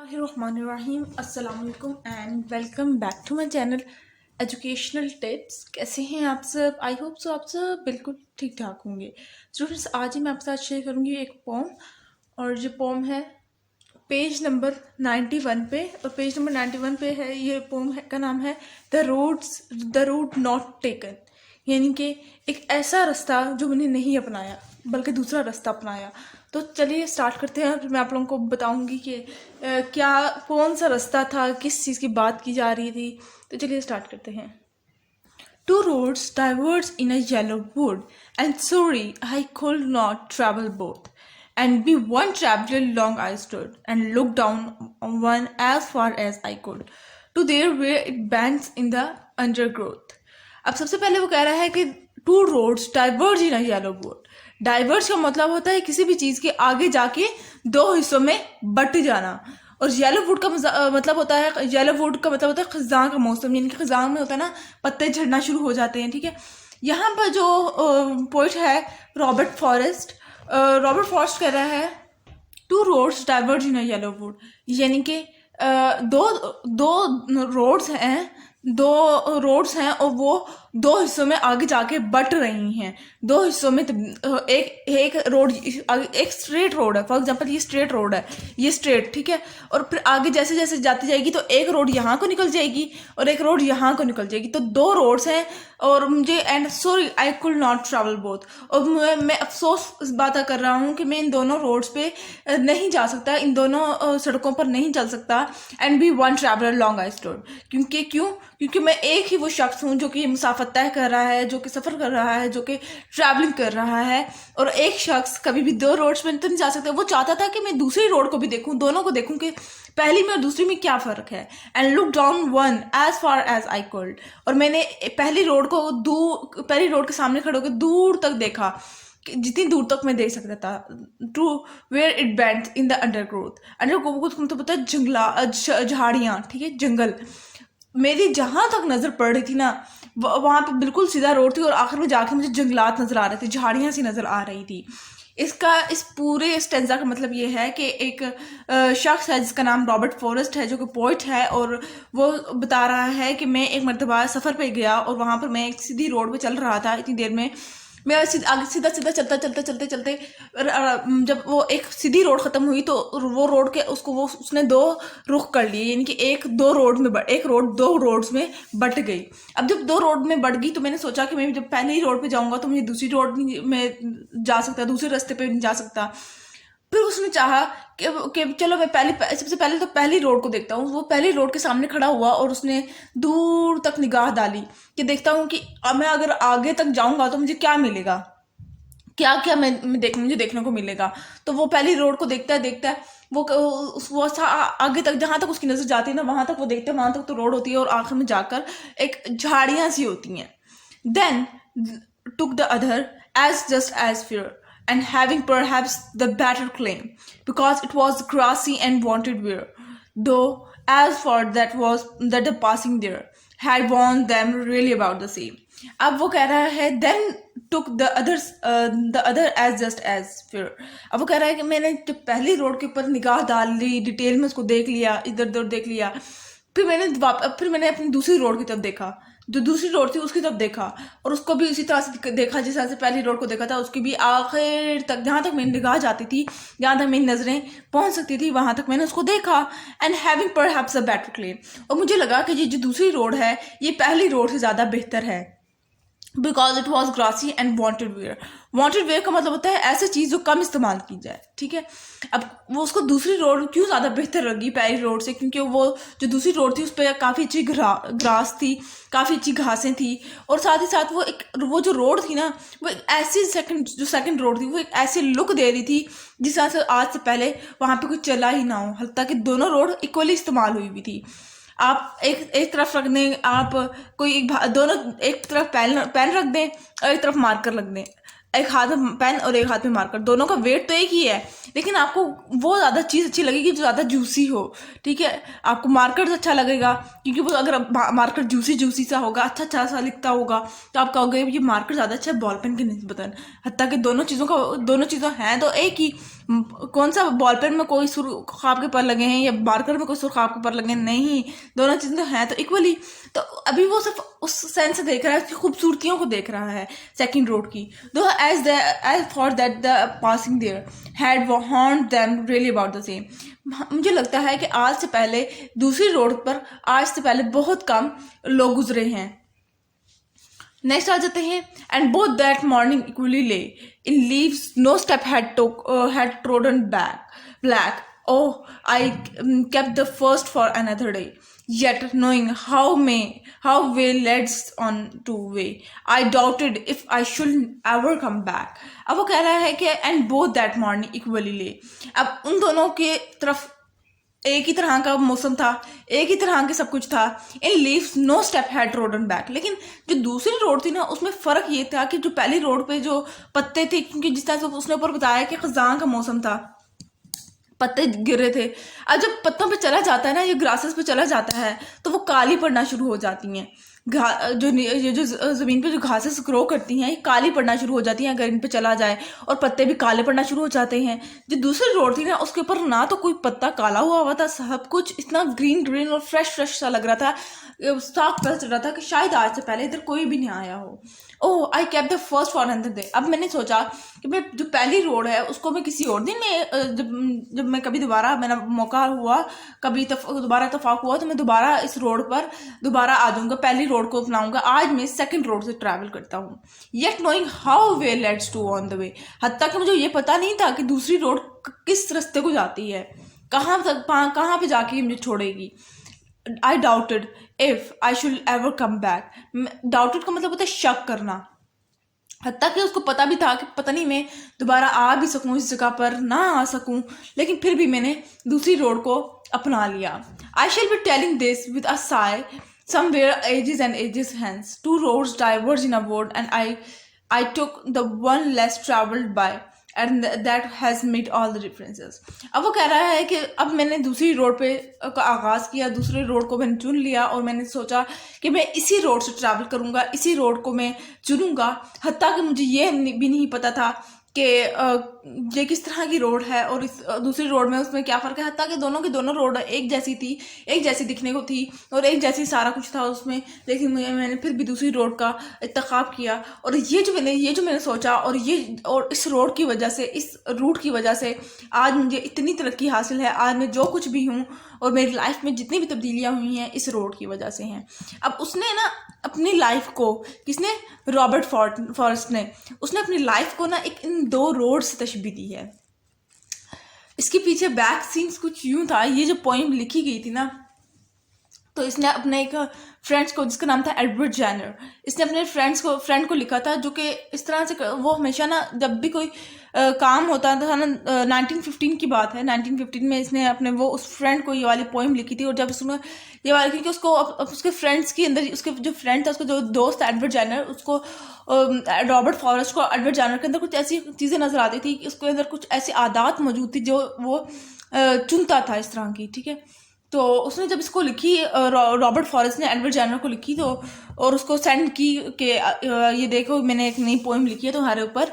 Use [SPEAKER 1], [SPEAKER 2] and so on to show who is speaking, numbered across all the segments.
[SPEAKER 1] Bismillahirrahmanirrahim. Assalamu alaikum and welcome back to my channel educational tips. कैसे हैं आप सब? आई होप सो आप सब बिल्कुल ठीक ठाक होंगे। स्टूडेंट्स, आज ही मैं आपके साथ शेयर करूंगी एक पोम, और जो पोम है पेज नंबर 91 पे, और पेज नंबर 91 पे है ये पोम का नाम है द रूट नॉट टेकन, यानी कि एक ऐसा रास्ता जो मैंने नहीं अपनाया बल्कि दूसरा रास्ता अपनाया। तो चलिए स्टार्ट करते हैं। फिर मैं आप लोगों को बताऊंगी कि क्या कौन सा रास्ता था, किस चीज़ की बात की जा रही थी। तो चलिए स्टार्ट करते हैं। Two roads diverged in a yellow wood, and sorry, I could not travel both. And be one traveler long I stood, and looked down on one as far as I could, to there where it bends in the undergrowth. अब सबसे पहले वो कह रहा है कि two roads diverge in a yellow would. Diverge का मतलब होता है किसी भी चीज के आगे जाके दो हिस्सों में बट जाना, और येलो वुड का मतलब होता है, येलो वुड का मतलब होता है खजां का मौसम, यानी कि खजां में होता है ना, पत्ते झड़ना शुरू हो जाते हैं। ठीक है, यहाँ पर जो पोइट है रॉबर्ट फॉरेस्ट कह रहा है two roads diverge in a yellow would, यानी कि दो रोड्स हैं और वो दो हिस्सों में आगे जाके बट रही हैं। दो हिस्सों में एक रोड, एक स्ट्रेट रोड है, फॉर एग्जांपल ये स्ट्रेट रोड है, ये स्ट्रेट, ठीक है, और फिर आगे जैसे जैसे जाती जाएगी तो एक रोड यहाँ को निकल जाएगी और एक रोड यहाँ को निकल जाएगी। तो दो रोड्स हैं, और मुझे and sorry I could not travel both, और मैं अफसोस इस बात का कर रहा हूँ कि मैं इन दोनों रोड्स पे नहीं जा सकता, इन दोनों सड़कों पर नहीं चल सकता। And be one traveller long I stood, क्योंकि मैं एक ही वो शख्स हूँ जो कि मुसाफत तय कर रहा है, जो कि सफ़र कर रहा है, जो कि ट्रैवलिंग कर रहा है, और एक शख्स कभी भी दो रोड्स में तो नहीं जा सकता। वो चाहता था कि मैं दूसरी रोड को भी देखूं, दोनों को देखूं कि पहली में और दूसरी में क्या फ़र्क है। And look down one as far as I could, और मैंने पहली रोड के सामने खड़े होकर दूर तक देखा, जितनी दूर तक मैं देख सकता था। To where it bent in the undergrowth को तो पता है, झाड़ियाँ, ठीक है, जंगल। मेरी जहां तक नजर पड़ रही थी ना, वहां पे बिल्कुल सीधा रोड थी, और आखिर में जाके मुझे जंगलात नजर आ रहे थे, झाड़ियां सी नजर आ रही थी। इस पूरे स्टेंजा का मतलब ये है कि एक शख्स है जिसका नाम रॉबर्ट फॉरेस्ट है, जो कि पोइट है, और वो बता रहा है कि मैं एक मरतबा सफ़र पे गया और वहां पर मैं एक सीधी रोड पे चल रहा था। इतनी देर में मैं आगे सीधा चलते जब वो एक सीधी रोड खत्म हुई तो वो रोड के उसने दो रुख कर लिए, यानी कि एक रोड दो रोड्स में बट गई। अब जब दो रोड में बट गई तो मैंने सोचा कि मैं जब पहले ही रोड पे जाऊंगा तो मुझे दूसरी रोड में जा सकता, दूसरे रास्ते पे नहीं जा सकता। फिर उसने चाहा कि चलो मैं सबसे पहले तो पहली रोड को देखता हूँ। वो पहली रोड के सामने खड़ा हुआ और उसने दूर तक निगाह डाली कि देखता हूँ कि मैं अगर आगे तक जाऊंगा तो मुझे क्या मिलेगा, क्या क्या मुझे देखने को मिलेगा। तो वो पहली रोड को देखता है वो आगे तक, जहां तक उसकी नजर जाती है ना, वहां तक वो देखते हैं, वहां तक तो रोड होती है, और आखिर में जाकर एक झाड़ियां सी होती हैं। Then took the other as just as fear, and having perhaps the better claim, because it was grassy and wanted wear, though as for that the passing there had warned them really about the same. अब वो कह रहा है then took the other as just as fear. अब वो कह रहा है कि मैंने जब पहली रोड के ऊपर निगाह डाल ली, डिटेल में उसको देख लिया, इधर उधर देख लिया, फिर मैंने अपनी दूसरी रोड की तरफ देखा, जो दूसरी रोड थी उसकी तरफ देखा, और उसको भी उसी तरह से देखा जिस तरह से पहली रोड को देखा था। उसकी भी आखिर तक, जहाँ तक मेरी निगाह जाती थी, जहाँ तक मेरी नजरें पहुंच सकती थी, वहां तक मैंने उसको देखा। And having perhaps a better claim, और मुझे लगा कि ये जो दूसरी रोड है ये पहली रोड से ज्यादा बेहतर है, because it was grassy and wanted wear का मतलब होता है ऐसी चीज जो कम इस्तेमाल की जाए। ठीक है, अब वो उसको दूसरी रोड क्यों ज्यादा बेहतर लगी पहली रोड से, क्योंकि वो जो दूसरी रोड थी उस पर काफी अच्छी ग्रास थी, काफी अच्छी घासें थी, और साथ ही साथ वो जो रोड थी ना, वो एक ऐसी सेकंड रोड थी, वो एक ऐसी लुक दे रही थी जिस तरह से आज से पहले वहां पे कुछ चला ही ना हो, हत्ता कि दोनों रोड इक्वली इस्तेमाल हुई हुई थी। आप एक तरफ रख दें, आप दोनों एक तरफ पेन रख दें और एक तरफ मार्कर रख दें, एक हाथ में पेन और एक हाथ में मार्कर, दोनों का वेट तो एक ही है, लेकिन आपको वो ज़्यादा चीज़ अच्छी लगेगी जो ज़्यादा जूसी हो। ठीक है, आपको मार्कर अच्छा लगेगा क्योंकि वो अगर मार्कर जूसी सा होगा, अच्छा सा लिखता होगा, तो आप कहोगे ये मार्कर ज़्यादा अच्छा है बॉल पेन के निस्बतन, हत्ता कि दोनों चीज़ों हैं तो एक ही, कौन सा बॉल पेन में कोई सुर्ख आपके पर लगे हैं या मार्कर में कोई सुर्ख आपके पर लगे हैं, नहीं, दोनों चीजें तो हैं तो इक्वली। तो अभी वो सिर्फ उस सेंस से देख रहा है, उसकी खूबसूरतियों को देख रहा है सेकंड रोड की। Though as for that the passing there had warned them really about the same. मुझे लगता है कि आज से पहले दूसरी रोड पर आज से पहले बहुत कम लोग गुजरे हैं। नेक्स्ट आ जाते हैं, and both that morning equally lay in leaves no step had trodden black oh I kept the first for another day yet knowing how way leads on to way I doubted if I should ever come back। अब वो कह रहा है कि and both that morning equally lay, अब उन दोनों के तरफ एक ही तरह का मौसम था, एक ही तरह के सब कुछ था। In leaves no step had trodden back, लेकिन जो दूसरी रोड थी ना उसमें फर्क ये था कि जो पहली रोड पे जो पत्ते थे, क्योंकि जिस तरह से उसने ऊपर बताया कि खजां का मौसम था, पत्ते गिरे थे। अब जब पत्तों पे चला जाता है ना, ये ग्रासेस पे चला जाता है तो वो काली पड़ना शुरू हो जाती हैं। जो जमीन पे जो घासेस ग्रो करती हैं ये काली पड़ना शुरू हो जाती हैं अगर इन पे चला जाए, और पत्ते भी काले पड़ना शुरू हो जाते हैं। जो दूसरी रोड थी ना उसके ऊपर ना तो कोई पत्ता काला हुआ था, सब कुछ इतना ग्रीन ग्रीन और फ्रेश फ्रेश सा लग रहा था, साफ पता चल रहा था कि शायद आज से पहले इधर कोई भी नहीं आया हो। Oh I kept the first for another day. अब मैंने सोचा कि मैं जो पहली रोड है उसको मैं किसी और दिन में जब मैं कभी दोबारा मेरा मौका हुआ, कभी दोबारा इत्तेफाक हुआ तो मैं दोबारा इस रोड पर दोबारा आ जाऊंगा, पहली रोड को अपनाऊंगा। आज मैं सेकंड रोड से ट्रैवल करता हूँ, yet knowing how way leads to on the way. हत्ता कि मुझे ये पता नहीं था कि दूसरी रोड किस रास्ते को जाती है, कहाँ पे जाके मुझे छोड़ेगी। I doubted if I should ever come back। doubted का मतलब होता है शक करना। हत्ता कि उसको पता भी था कि पता नहीं मैं दोबारा आ भी सकूं इस जगह पर, ना आ सकूं, लेकिन फिर भी मैंने दूसरी रोड को अपना लिया। I shall be telling this with a sigh somewhere ages and ages hence two roads diverged in a world and I took the one less traveled by and that has made all the differences। अब वो कह रहा है कि अब मैंने दूसरी road पे का आगाज किया, दूसरी रोड को मैंने चुन लिया और मैंने सोचा कि मैं इसी रोड से ट्रैवल करूंगा, इसी रोड को मैं चुनूंगा। हत्ता कि मुझे ये भी नहीं पता था कि ये किस तरह की रोड है और इस दूसरी रोड में उसमें क्या फ़र्क है। हत्ता कि दोनों की दोनों रोड एक जैसी थी, एक जैसी दिखने को थी और एक जैसी सारा कुछ था उसमें, लेकिन मैंने फिर भी दूसरी रोड का इंतखाब किया। और ये जो मैंने सोचा और इस रोड की वजह से, इस रूट की वजह से आज मुझे इतनी तरक्की हासिल है। आज मैं जो कुछ भी हूँ और मेरी लाइफ में जितनी भी तब्दीलियाँ हुई हैं इस रोड की वजह से हैं। अब उसने ना अपनी लाइफ को, किसने, रॉबर्ट फॉरेस्ट ने, उसने अपनी लाइफ को ना इन दो रोड से तशबीह दी है। इसके पीछे बैक सीन्स कुछ यूं था। ये जो पोइम लिखी गई थी ना, तो इसने अपने एक फ्रेंड्स को, जिसका नाम था एडवर्ड जेनर, इसने अपने फ्रेंड को लिखा था, जो कि इस तरह से वो हमेशा ना जब भी कोई काम होता था ना, 1915 की बात है, 1915 में इसने अपने वो उस फ्रेंड को ये वाली पोइम लिखी थी। और जब उसने ये वाली, क्योंकि उसको उसके फ्रेंड्स के अंदर, उसके जो फ्रेंड था, उसका जो दोस्त था एडवर्ड जेनर, उसको रॉबर्ट फॉरेस्ट को एडवर्ड जेनर के अंदर कुछ ऐसी चीज़ें नजर आती थी कि उसके अंदर कुछ ऐसी आदत मौजूद थी जो वो चुनता था इस तरह की, ठीक है। तो उसने जब इसको लिखी, रॉबर्ट फॉरेस्ट ने एडवर्ड जेनर को लिखी, तो और उसको सेंड की कि ये देखो मैंने एक नई पोइम लिखी है तुम्हारे ऊपर,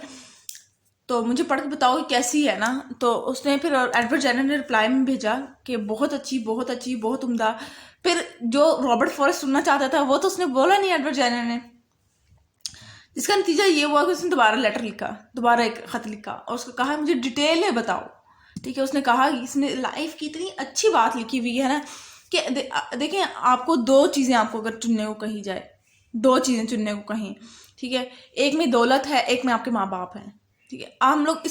[SPEAKER 1] तो मुझे पढ़ के बताओ कि कैसी है ना। तो उसने फिर एडवर्ड जेनर ने रिप्लाई में भेजा कि बहुत अच्छी, बहुत अच्छी, बहुत उम्दा। फिर जो रॉबर्ट फॉरेस्ट सुनना चाहता था वो तो उसने बोला नहीं एडवर्ड जेनर ने, जिसका नतीजा ये हुआ कि उसने दोबारा लेटर लिखा, दोबारा एक खत लिखा और उसको कहा मुझे डिटेल में बताओ, ठीक है। उसने कहा कि इसने लाइफ की इतनी अच्छी बात लिखी हुई है ना कि देखें, आपको दो चीज़ें, आपको अगर चुनने को कही जाए, दो चीज़ें चुनने को कहीं, ठीक है, एक में दौलत है, एक में आपके माँ बाप हैं, ठीक है। हम लोग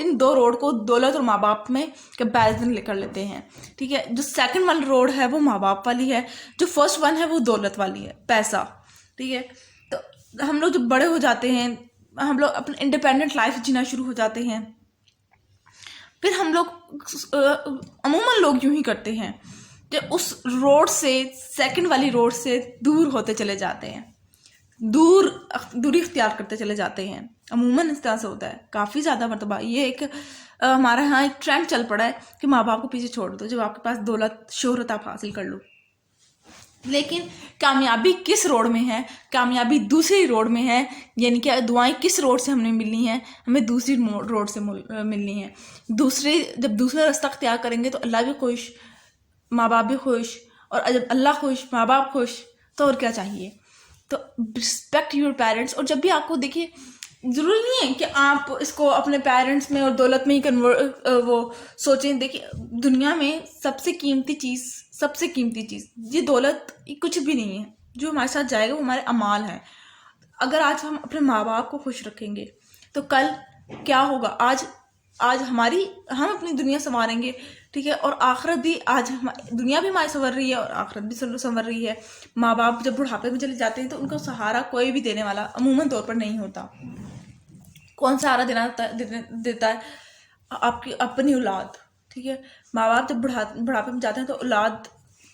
[SPEAKER 1] इन दो रोड को दौलत और माँ बाप में कंपैरिजन लेकर लेते हैं, ठीक है। जो सेकंड वाली रोड है वो माँ बाप वाली है, जो फर्स्ट वन है वो दौलत वाली है, पैसा, ठीक है। तो हम लोग जब बड़े हो जाते हैं, हम लोग अपने इंडिपेंडेंट लाइफ जीना शुरू हो जाते हैं, फिर हम लोग अमूमन लोग यूं ही करते हैं कि उस रोड से, सेकंड वाली रोड से दूर होते चले जाते हैं, दूरी इख्तियार करते चले जाते हैं। अमूमन इस तरह से होता है काफ़ी ज़्यादा मरतबा। ये एक हमारे यहाँ एक ट्रेंड चल पड़ा है कि माँ बाप को पीछे छोड़ दो, जब आपके पास दौलत शोहरत आप हासिल कर लो। लेकिन कामयाबी किस रोड में है, कामयाबी दूसरी रोड में है, यानी कि दुआएं किस रोड से हमने मिलनी है, हमें दूसरी रोड से मिलनी है। जब दूसरा रास्ता अख्तियार करेंगे तो अल्लाह भी खुश, माँ बाप भी खुश, और जब अल्लाह खुश, माँ बाप खुश, तो और क्या चाहिए। तो रिस्पेक्ट योर पेरेंट्स। और जब भी आपको देखिए, ज़रूरी नहीं है कि आप इसको अपने पेरेंट्स में और दौलत में ही वो सोचें। देखिए दुनिया में सबसे कीमती चीज़ ये दौलत कुछ भी नहीं है। जो हमारे साथ जाएगा वो हमारे अमाल हैं। अगर आज हम अपने माँ बाप को खुश रखेंगे तो कल क्या होगा, आज हम अपनी दुनिया संवारेंगे, ठीक है, और आखिरत भी, आज दुनिया भी हमारी संवर रही है और आखिरत भी संवर रही है। माँ बाप जब बुढ़ापे में चले जाते हैं तो उनका सहारा कोई भी देने वाला अमूमन तौर पर नहीं होता। कौन सहारा देता है? आपकी अपनी औलाद, ठीक है। माँ बाप जब बुढ़ापे में जाते हैं तो औलाद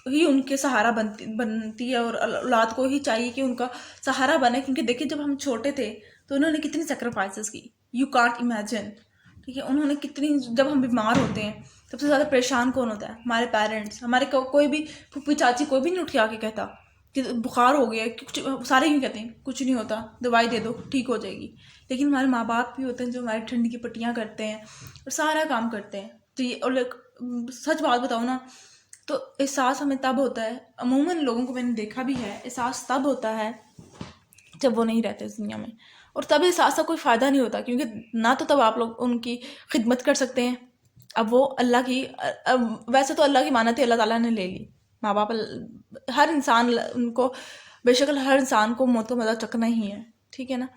[SPEAKER 1] ही उनके सहारा बनती है, और औलाद को ही चाहिए कि उनका सहारा बने। क्योंकि देखिए जब हम छोटे थे तो उन्होंने कितनी सेक्रीफाइसेस की, यू कांट इमेजिन, ठीक है। उन्होंने कितनी, जब हम बीमार होते हैं सबसे ज़्यादा परेशान कौन होता है? हमारे पेरेंट्स। हमारे कोई भी फूफी चाची कोई भी नहीं उठ के आके कहता कि बुखार हो गया, सारे यूँ कहते हैं कुछ नहीं होता, दवाई दे दो ठीक हो जाएगी। लेकिन हमारे माँ बाप भी होते हैं जो हमारी ठंडी की पट्टियाँ करते हैं और सारा काम करते हैं। तो ये, और सच बात बताओ ना, तो एहसास हमें तब होता है, अमूमन लोगों को मैंने देखा भी है, एहसास तब होता है जब वो नहीं रहते इस दुनिया में। और तब एहसास का कोई फ़ायदा नहीं होता, क्योंकि ना तो तब आप लोग उनकी खिदमत कर सकते हैं। अब वो अल्लाह की, वैसे तो अल्लाह की मानत अल्लाह ताला ने ले ली। माँ बाप, हर इंसान उनको, बेशक हर इंसान को मौत का मज़ा चखना ही है, ठीक है ना।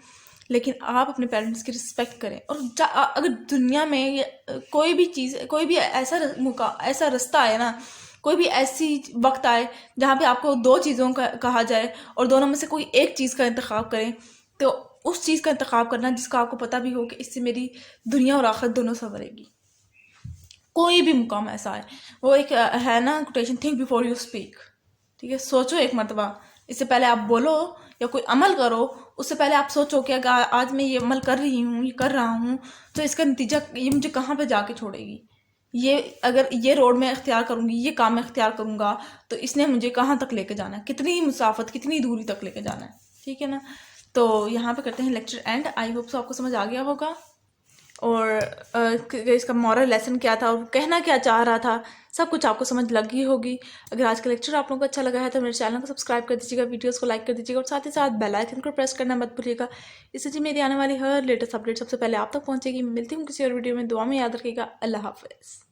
[SPEAKER 1] लेकिन आप अपने पेरेंट्स की रिस्पेक्ट करें। और अगर दुनिया में कोई भी चीज़, कोई भी ऐसा रास्ता आए ना, कोई भी ऐसी वक्त आए जहाँ पे आपको दो चीज़ों का कहा जाए और दोनों में से कोई एक चीज़ का इंतखाब करें, तो उस चीज़ का इंतखाब करना जिसका आपको पता भी हो कि इससे मेरी दुनिया और आखिरत दोनों संवरेगी। कोई भी मुकाम ऐसा है, वो एक है ना quotation, think before you speak, ठीक है। सोचो एक मरतबा, इससे पहले आप बोलो या कोई अमल करो, उससे पहले आप सोचो कि अगर आज मैं ये अमल कर रही हूँ, ये कर रहा हूँ, तो इसका नतीजा ये मुझे कहाँ पे जाके छोड़ेगी। ये अगर ये रोड में इख्तियार करूँगी, ये काम में इख्तियार करूँगा, तो इसने मुझे कहाँ तक लेके जाना है, कितनी मुसाफत, कितनी दूरी तक लेके जाना है, ठीक है ना। तो यहाँ पे करते हैं lecture and. I hope so आपको समझ आ गया होगा, और इसका मॉरल लेसन क्या था और कहना क्या चाह रहा था, सब कुछ आपको समझ लग गई होगी। अगर आज का लेक्चर आप लोगों को अच्छा लगा है तो मेरे चैनल को सब्सक्राइब कर दीजिएगा, वीडियोस को लाइक कर दीजिएगा, और साथ ही साथ बेल आइकन को प्रेस करना मत भूलिएगा। इससे जी मेरी आने वाली हर लेटेस्ट अपडेट सबसे पहले आप तक पहुंचेगी। मिलती हूँ किसी और वीडियो में, दुआ में याद रखिएगा। अल्लाह हाफिज़।